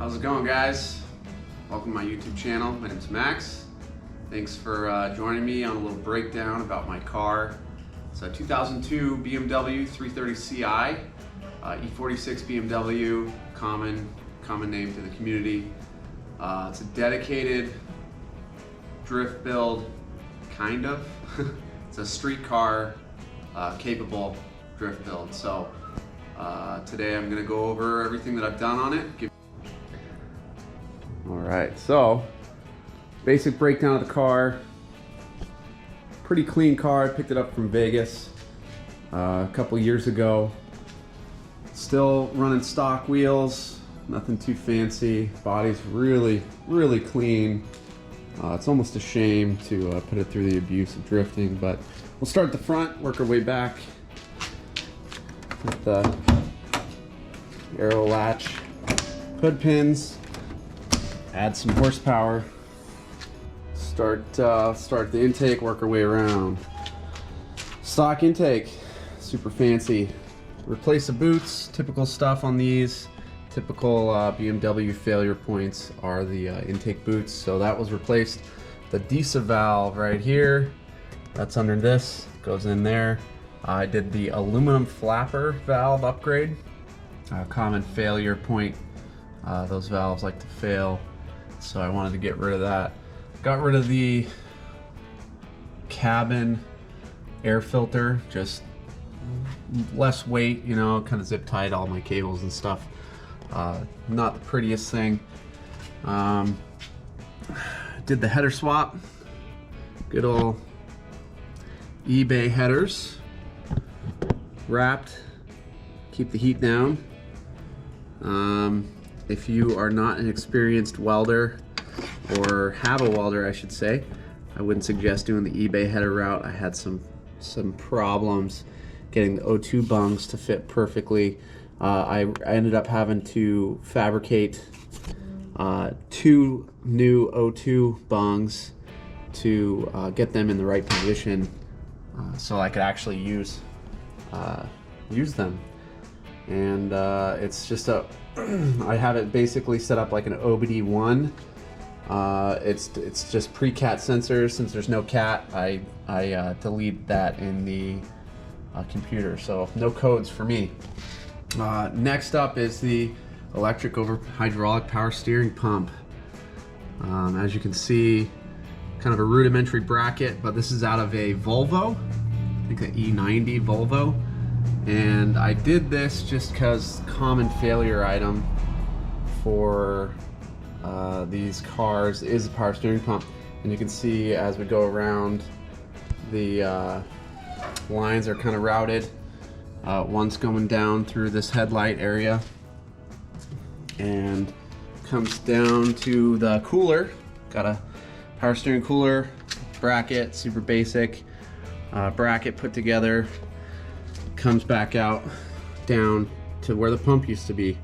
How's it going, guys? Welcome to my YouTube channel. My name's Max. Thanks for joining me on a little breakdown about my car. It's a 2002 BMW 330 Ci, E46 BMW, common name to the community. It's a dedicated drift build, kind of. It's a street car capable drift build. So today I'm going to go over everything that I've done on it. Alright, so basic breakdown of the car. Pretty clean car. I picked it up from Vegas a couple years ago. Still running stock wheels, nothing too fancy. Body's really clean. It's almost a shame to put it through the abuse of drifting, but we'll start at the front, work our way back with the aero latch, hood pins, add some horsepower, start the intake, work our way around. Stock intake, super fancy. Replace the boots, typical stuff on these. Typical BMW failure points are the intake boots, so that was replaced. The DISA valve right here, that's under this, goes in there. I did the aluminum flapper valve upgrade. Common failure point, those valves like to fail, so I wanted to get rid of that. Got rid of the cabin air filter, just less weight, you know, kind of zip tied all my cables and stuff. Not the prettiest thing. Did the header swap. Good old eBay headers. Wrapped. Keep the heat down. If you are not an experienced welder, or have a welder I should say, I wouldn't suggest doing the eBay header route. I had some problems getting the O2 bungs to fit perfectly. I ended up having to fabricate 2 new O2 bungs to get them in the right position so I could actually use them. And it's just a I have it basically set up like an OBD1. It's just pre-cat sensors. Since there's no cat, I delete that in the computer, so no codes for me. Next up is the electric over hydraulic power steering pump. As you can see, kind of a rudimentary bracket, but this is out of a Volvo, I think an E90 Volvo. And I did this just because common failure item for these cars is a power steering pump. And you can see as we go around, the lines are kind of routed. One's going down through this headlight area and comes down to the cooler. Got a power steering cooler bracket, super basic bracket put together. Comes back out down to where the pump used to be.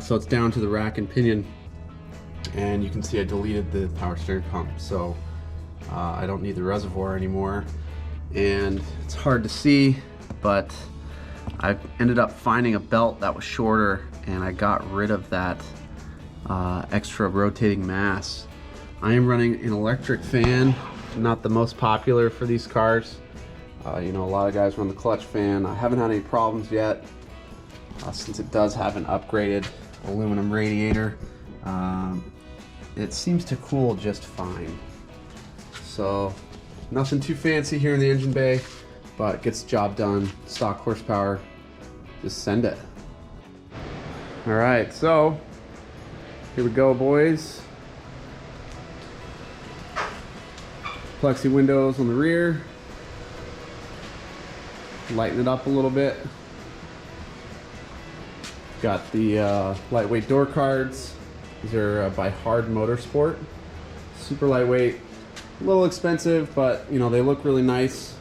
So it's down to the rack and pinion. And you can see I deleted the power steering pump, so I don't need the reservoir anymore. And it's hard to see, but I ended up finding a belt that was shorter, and I got rid of that extra rotating mass. I am running an electric fan, not the most popular for these cars. You know, a lot of guys run the clutch fan. I haven't had any problems yet since it does have an upgraded aluminum radiator. It seems to cool just fine. So nothing too fancy here in the engine bay, but gets the job done. Stock horsepower, just send it. All right, so here we go, boys. Plexi windows on the rear. Lighten it up a little bit. Got the lightweight door cards. These are by Hard Motorsport. Super lightweight, a little expensive, but you know, they look really nice.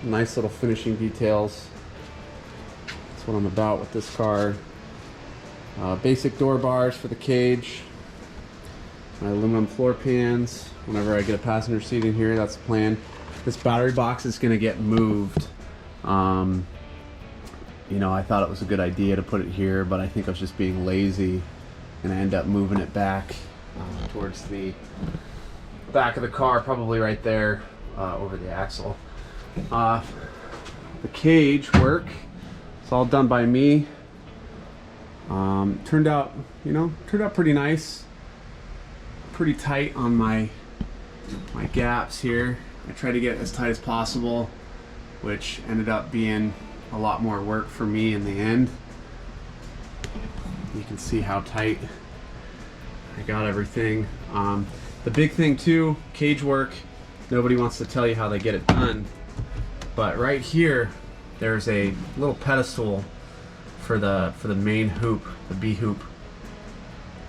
Nice little finishing details. That's what I'm about with this car. Basic door bars for the cage. My aluminum floor pans. Whenever I get a passenger seat in here, that's the plan. This battery box is gonna get moved. You know, I thought it was a good idea to put it here, but I think I was just being lazy and I end up moving it back towards the back of the car, probably right there over the axle. The cage work, it's all done by me. Turned out pretty nice, pretty tight on my gaps here. I tried to get as tight as possible, which ended up being a lot more work for me in the end. You can see how tight I got everything. The big thing too, cage work, nobody wants to tell you how they get it done, but right here there's a little pedestal for the main hoop, the B hoop.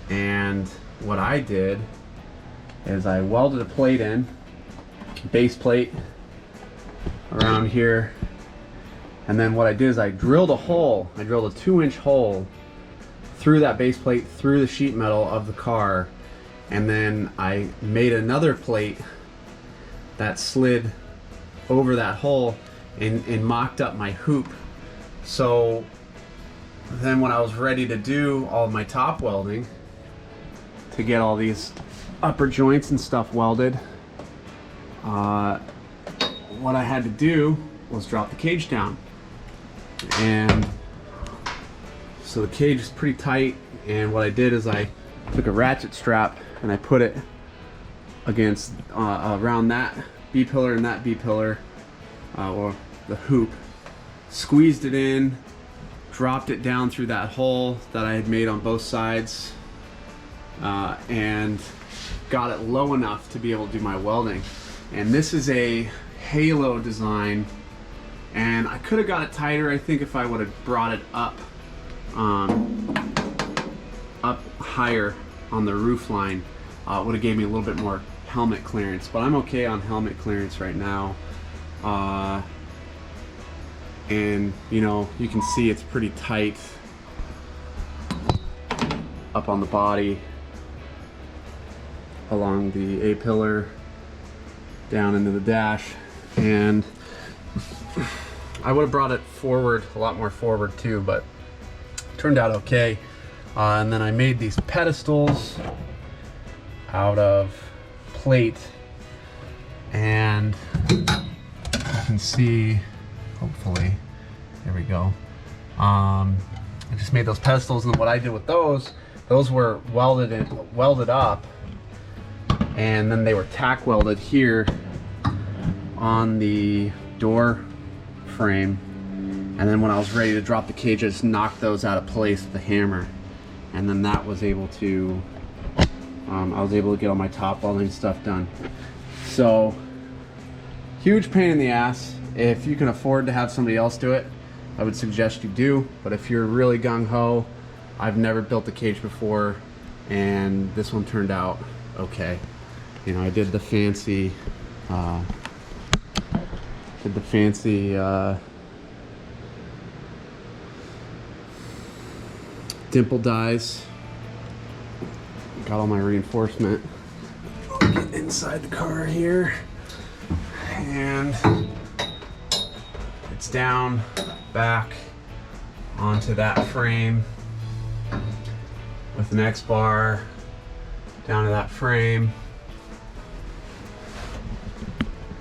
And what I did is I welded a plate in, base plate around here, and then what I did is I drilled a hole. I drilled a 2-inch hole through that base plate, through the sheet metal of the car, and then I made another plate that slid over that hole and mocked up my hoop. So then when I was ready to do all of my top welding, to get all these upper joints and stuff welded, what I had to do was drop the cage down. And so the cage is pretty tight, and what I did is I took a ratchet strap and I put it against around that B pillar and that B pillar, or the hoop, squeezed it in, dropped it down through that hole that I had made on both sides, and got it low enough to be able to do my welding. And this is a halo design, and I could have got it tighter, I think, if I would have brought it up higher on the roof line. It would have gave me a little bit more helmet clearance, but I'm okay on helmet clearance right now. And you know, you can see it's pretty tight up on the body, along the A pillar, down into the dash, and I would have brought it forward, a lot more forward too, but it turned out okay. And then I made these pedestals out of plate, and you can see, hopefully, there we go. I just made those pedestals, and what I did with those were welded up, and then they were tack welded here on the door frame. And then when I was ready to drop the cage, I just knocked those out of place with the hammer, and then that was able to I was able to get all my top welding stuff done. So huge pain in the ass. If you can afford to have somebody else do it, I would suggest you do. But if you're really gung-ho, I've never built a cage before, and this one turned out okay. You know, I did the fancy dimple dies. Got all my reinforcement. Get inside the car here, and it's down back onto that frame with an X bar down to that frame.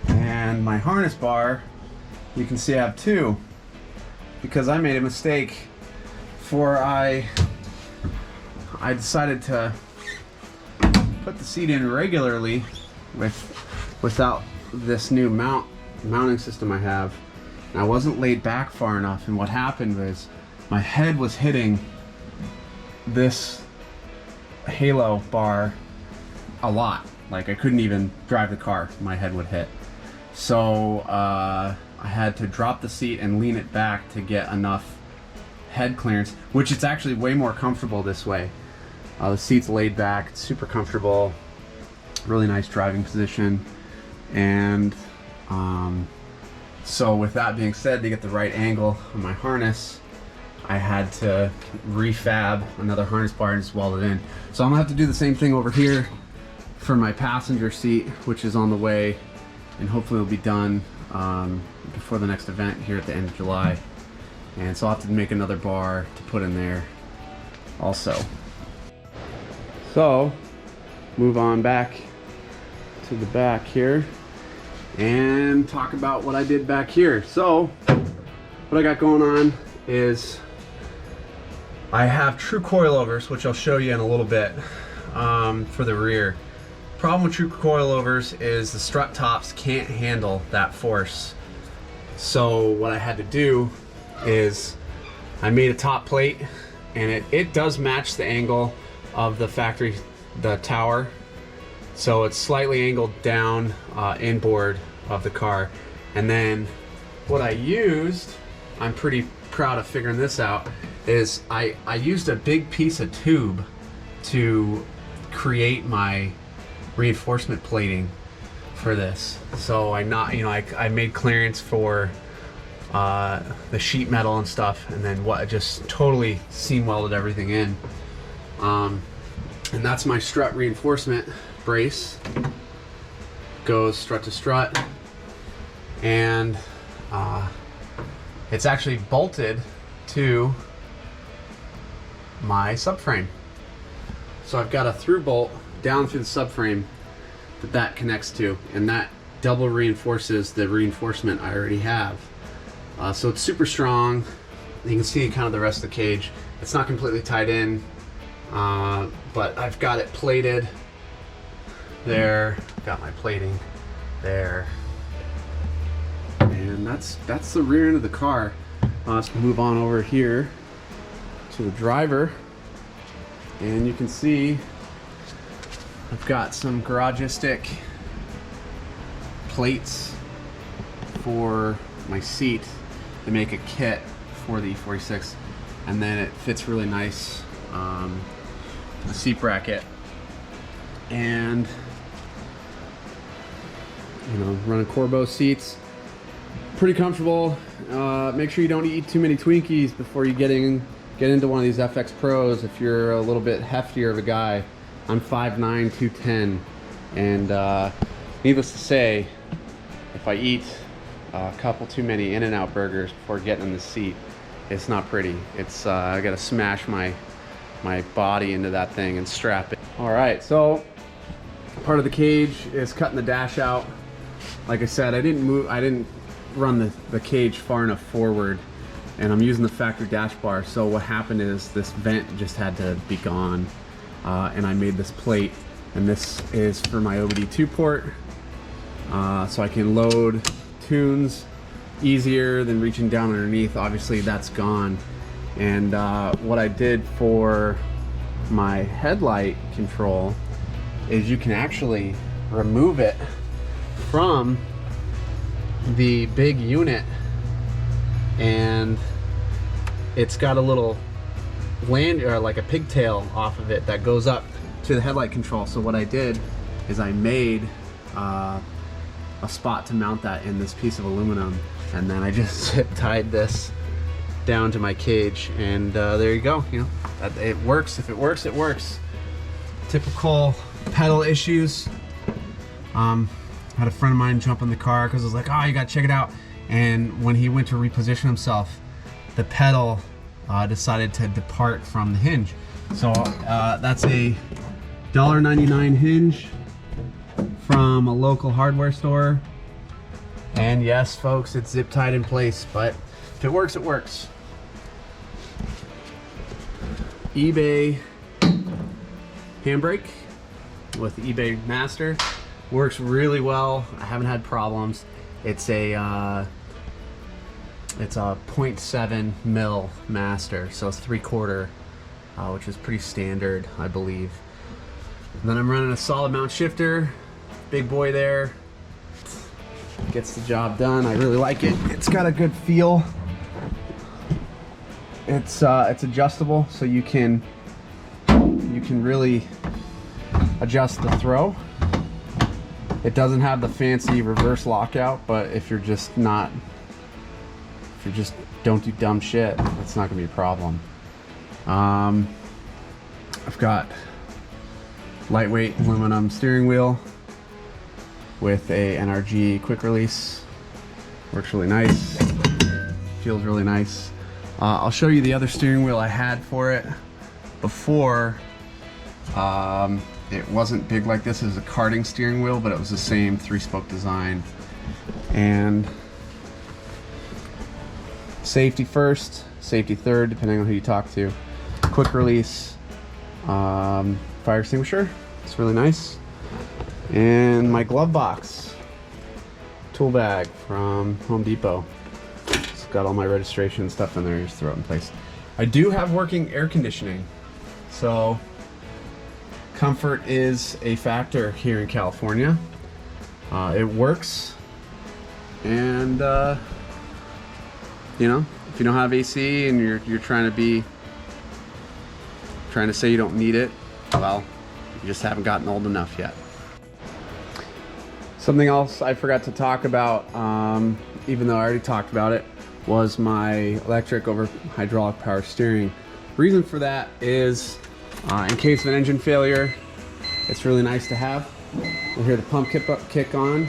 And my harness bar, you can see I have two, because I made a mistake before I decided to put the seat in regularly without this new mounting system I have. And I wasn't laid back far enough, and what happened was my head was hitting this halo bar a lot. Like, I couldn't even drive the car, my head would hit. So I had to drop the seat and lean it back to get enough head clearance, which it's actually way more comfortable this way. The seat's laid back, it's super comfortable, really nice driving position. And so with that being said, to get the right angle on my harness, I had to refab another harness bar and just weld it in. So I'm gonna have to do the same thing over here for my passenger seat, which is on the way, and hopefully it'll be done before the next event here at the end of July. And so I'll have to make another bar to put in there also. So move on back to the back here and talk about what I did back here. So what I got going on is I have true coilovers, which I'll show you in a little bit, for the rear. Problem with true coilovers is the strut tops can't handle that force. So what I had to do is I made a top plate, and it does match the angle of the factory, the tower. So it's slightly angled down inboard of the car. And then what I used, I'm pretty proud of figuring this out, is I used a big piece of tube to create my reinforcement plating for this. So I made clearance for the sheet metal and stuff, and then just totally seam welded everything in. And that's my strut reinforcement brace. Goes strut to strut, and it's actually bolted to my subframe. So I've got a through bolt down through the subframe that connects to, and that double reinforces the reinforcement I already have. So it's super strong. You can see kind of the rest of the cage. It's not completely tied in, but I've got it plated there. Got my plating there, and that's the rear end of the car. Let's move on over here to the driver, and you can see I've got some garagistic plates for my seat to make a kit for the E46, and then it fits really nice, the seat bracket, and running Corbeau seats, pretty comfortable. Make sure you don't eat too many Twinkies before you get into one of these FX Pros if you're a little bit heftier of a guy. I'm 5'9", 210, and needless to say, if I eat a couple too many In-N-Out burgers before getting in the seat, it's not pretty. It's I gotta smash my body into that thing and strap it. All right, so part of the cage is cutting the dash out. Like I said, I didn't run the cage far enough forward, and I'm using the factory dash bar. So what happened is this vent just had to be gone. And I made this plate, and this is for my OBD2 port, so I can load tunes easier than reaching down underneath. Obviously that's gone. And what I did for my headlight control is you can actually remove it from the big unit, and it's got a little like a pigtail off of it that goes up to the headlight control. So what I did is I made a spot to mount that in this piece of aluminum, and then I just zip tied this down to my cage, and there you go. It works. If it works, it works. Typical pedal issues. Had a friend of mine jump in the car because I was like, oh, you gotta check it out. And when he went to reposition himself, the pedal decided to depart from the hinge. So that's a $1.99 hinge from a local hardware store. And yes, folks, it's zip tied in place, but if it works, it works. eBay handbrake with the eBay Master works really well. I haven't had problems. It's a 0.7 mil Master, so it's 3/4, which is pretty standard, I believe. And then I'm running a solid mount shifter, big boy there. Gets the job done. I really like it. It's got a good feel. It's adjustable, so you can really adjust the throw. It doesn't have the fancy reverse lockout, but if you just don't do dumb shit, it's not gonna be a problem. I've got lightweight aluminum steering wheel with a NRG quick release. Works really nice. Feels really nice. I'll show you the other steering wheel I had for it before It wasn't big like this. It was a karting steering wheel, but it was the same 3-spoke design. And safety first, safety third, depending on who you talk to. Quick release fire extinguisher. It's really nice. And my glove box, tool bag from Home Depot. It's got all my registration stuff in there. You just throw it in place. I do have working air conditioning, so comfort is a factor here in California. It works, and you know, if you don't have AC and you're trying to say you don't need it, well, you just haven't gotten old enough yet. Something else I forgot to talk about, even though I already talked about it, was my electric over hydraulic power steering. Reason for that is in case of an engine failure, it's really nice to have. You'll hear the pump kick on,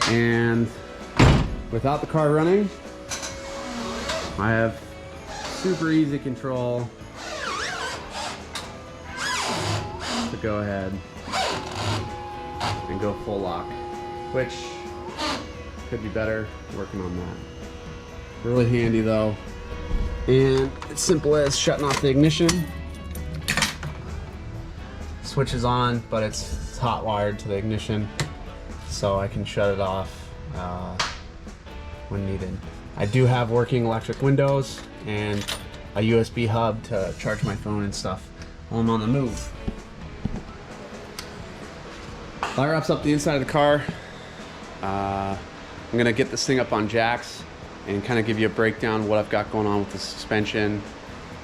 and without the car running, I have super easy control to go ahead and go full lock, which could be better. Working on that. Really handy though, and it's simple as shutting off the ignition. Switch is on, but it's hot wired to the ignition, so I can shut it off when needed. I do have working electric windows and a USB hub to charge my phone and stuff while I'm on the move. That wraps up the inside of the car. I'm gonna get this thing up on jacks and kind of give you a breakdown of what I've got going on with the suspension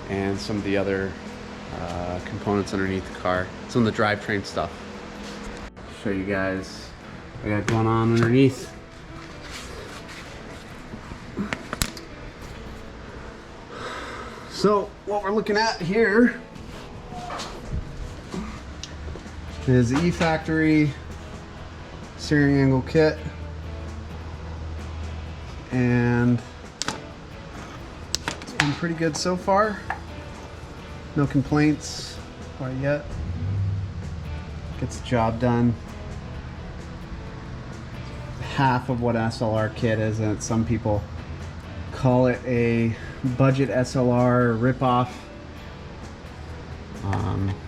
and some of the other components underneath the car, some of the drivetrain stuff. Show you guys what I got going on underneath. So what we're looking at here is the E-Factory steering angle kit, and it's been pretty good so far. No complaints quite yet. Gets the job done. Half of what SLR kit is, and some people call it a budget SLR ripoff,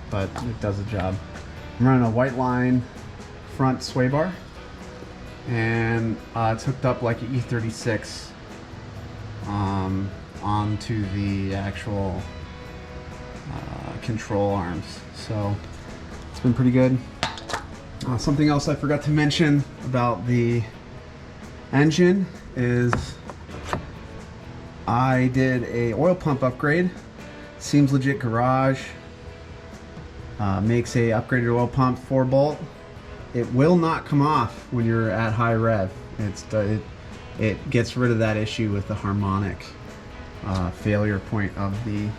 but it does the job. I'm running a white line front sway bar, and it's hooked up like an E46 onto the actual control arms, so it's been pretty good. Something else I forgot to mention about the engine is I did a oil pump upgrade. Seems Legit Garage makes a upgraded oil pump 4-bolt. It will not come off when you're at high rev. It gets rid of that issue with the harmonic failure point of the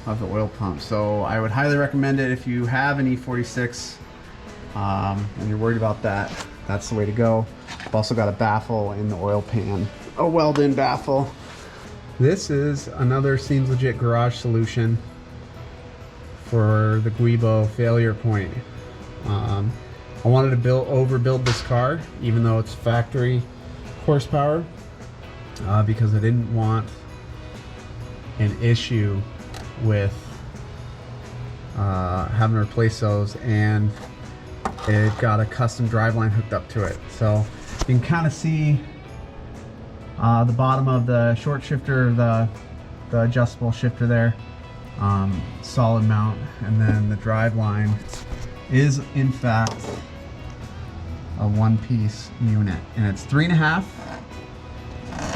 oil pump. So I would highly recommend it if you have an E46 and you're worried about that. That's the way to go. I've also got a baffle in the oil pan, a weld-in baffle. This is another Seems Legit Garage solution for the Guibo failure point. I wanted to overbuild this car, even though it's factory horsepower, because I didn't want an issue with having to replace those, and it got a custom driveline hooked up to it. So you can kind of see the bottom of the short shifter, the adjustable shifter there, solid mount, and then the driveline is in fact a one-piece unit, and it's 3.5.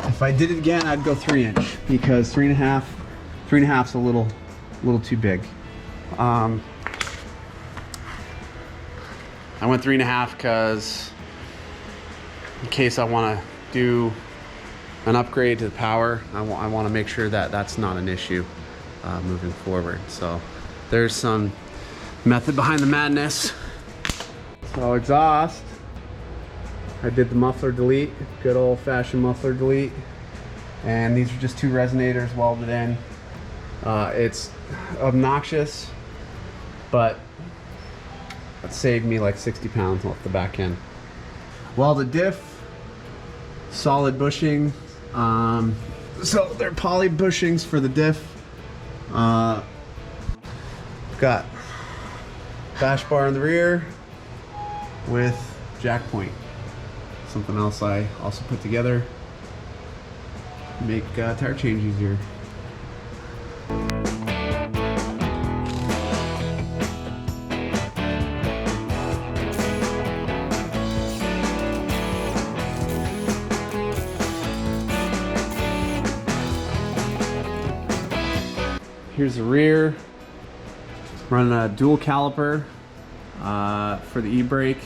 If I did it again, I'd go 3-inch, because 3.5's a little too big. I went 3.5 because in case I want to do an upgrade to the power, I want to make sure that that's not an issue moving forward. So there's some method behind the madness. So exhaust, I did the muffler delete, good old-fashioned muffler delete, and these are just 2 resonators welded in. It's obnoxious but it saved me like 60 pounds off the back end. Well, the diff, solid bushing. So they're poly bushings for the diff. Got bash bar in the rear with jack point. Something else I also put together to make tire change easier. Here's the rear. Running a dual caliper for the e-brake.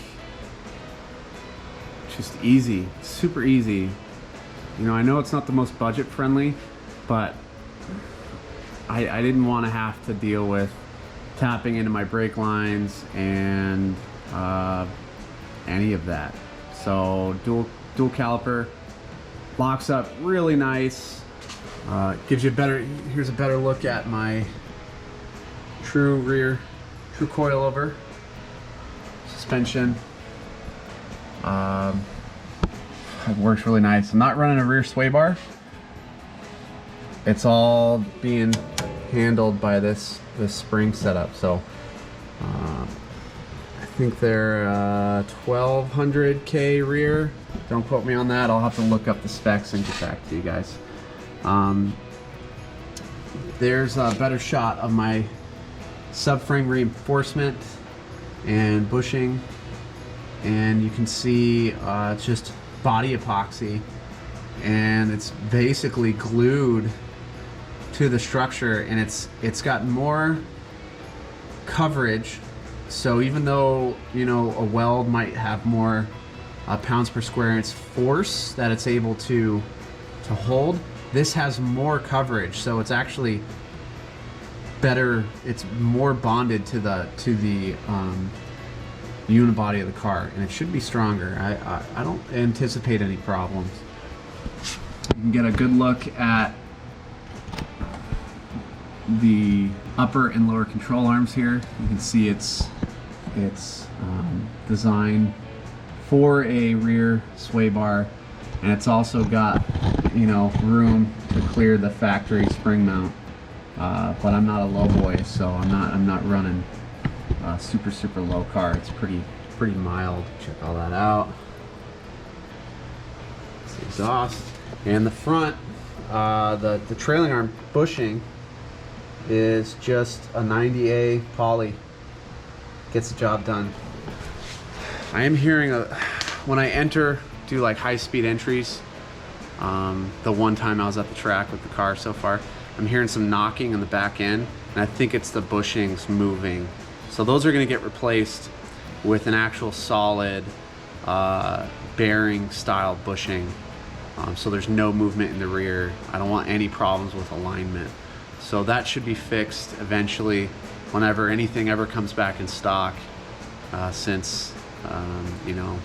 Just easy, super easy. You know, I know it's not the most budget friendly, but I didn't want to have to deal with tapping into my brake lines and any of that. So dual caliper, locks up really nice. Gives you a better, here's a better look at my true coilover suspension. It works really nice. I'm not running a rear sway bar. It's all being handled by this spring setup. So I think they're 1200K rear. Don't quote me on that. I'll have to look up the specs and get back to you guys. There's a better shot of my subframe reinforcement and bushing, and you can see it's just body epoxy, and it's basically glued to the structure, and it's got more coverage. So even though, you know, a weld might have more pounds per square inch force that it's able to hold, this has more coverage, so it's actually better. It's more bonded to the unibody of the car, and it should be stronger. I don't anticipate any problems. You can get a good look at the upper and lower control arms here. You can see it's designed for a rear sway bar, and it's also got, you know, room to clear the factory spring mount. But I'm not a low boy, so I'm not running a super low car. It's pretty mild. Check all that out. It's the exhaust and the front. The trailing arm bushing is just a 90A poly. Gets the job done. I am hearing when I do like high-speed entries. The one time I was at the track with the car so far, I'm hearing some knocking on the back end, and I think it's the bushings moving. So those are going to get replaced with an actual solid bearing style bushing. So there's no movement in the rear. I don't want any problems with alignment. So that should be fixed eventually whenever anything ever comes back in stock, since you know,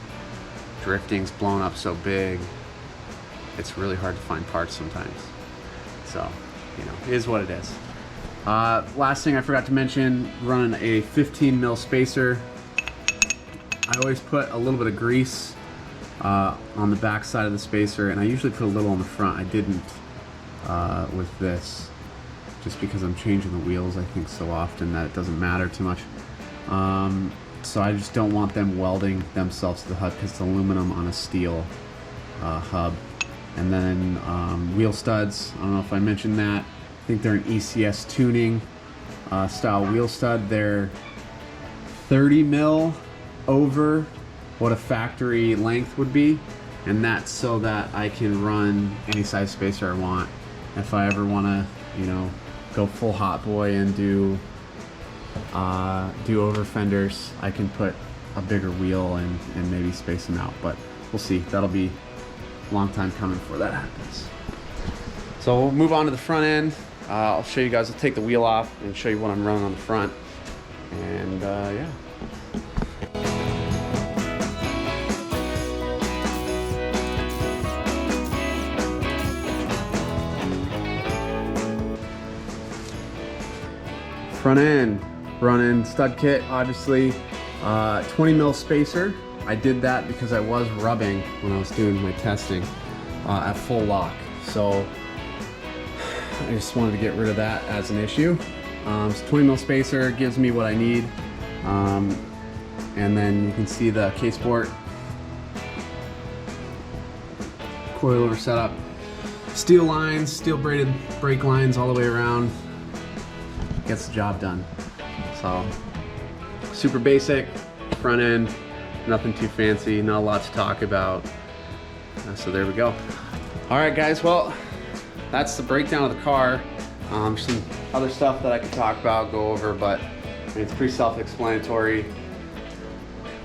drifting's blown up so big, it's really hard to find parts sometimes. So, you know, it is what it is. Last thing I forgot to mention, running a 15 mil spacer. I always put a little bit of grease on the back side of the spacer, and I usually put a little on the front. I didn't with this, just because I'm changing the wheels, I think, so often that it doesn't matter too much. So I just don't want them welding themselves to the hub, because it's aluminum on a steel hub. And then wheel studs, I don't know if I mentioned that. I think they're an ECS tuning style wheel stud. They're 30 mil over what a factory length would be, and that's so that I can run any size spacer I want. If I ever want to, you know, go full hot boy and do over fenders, I can put a bigger wheel and maybe space them out. But we'll see. That'll be a long time coming before that happens. So we'll move on to the front end. I'll show you guys. I'll take the wheel off and show you what I'm running on the front. And yeah. Front end, running stud kit, obviously. 20 mil spacer. I did that because I was rubbing when I was doing my testing at full lock. So I just wanted to get rid of that as an issue. So 20 mil spacer gives me what I need. And then you can see the K-Sport coilover setup. Steel lines, steel braided brake lines all the way around. Gets the job done. So super basic front end, nothing too fancy, not a lot to talk about. So there we go. All right guys, well, that's the breakdown of the car. Some other stuff that I could talk about, go over, but it's pretty self-explanatory.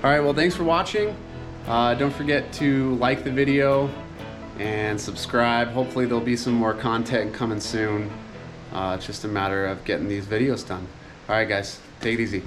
All right, well, thanks for watching. Don't forget to like the video and subscribe. Hopefully there'll be some more content coming soon. It's just a matter of getting these videos done. All right guys, take it easy.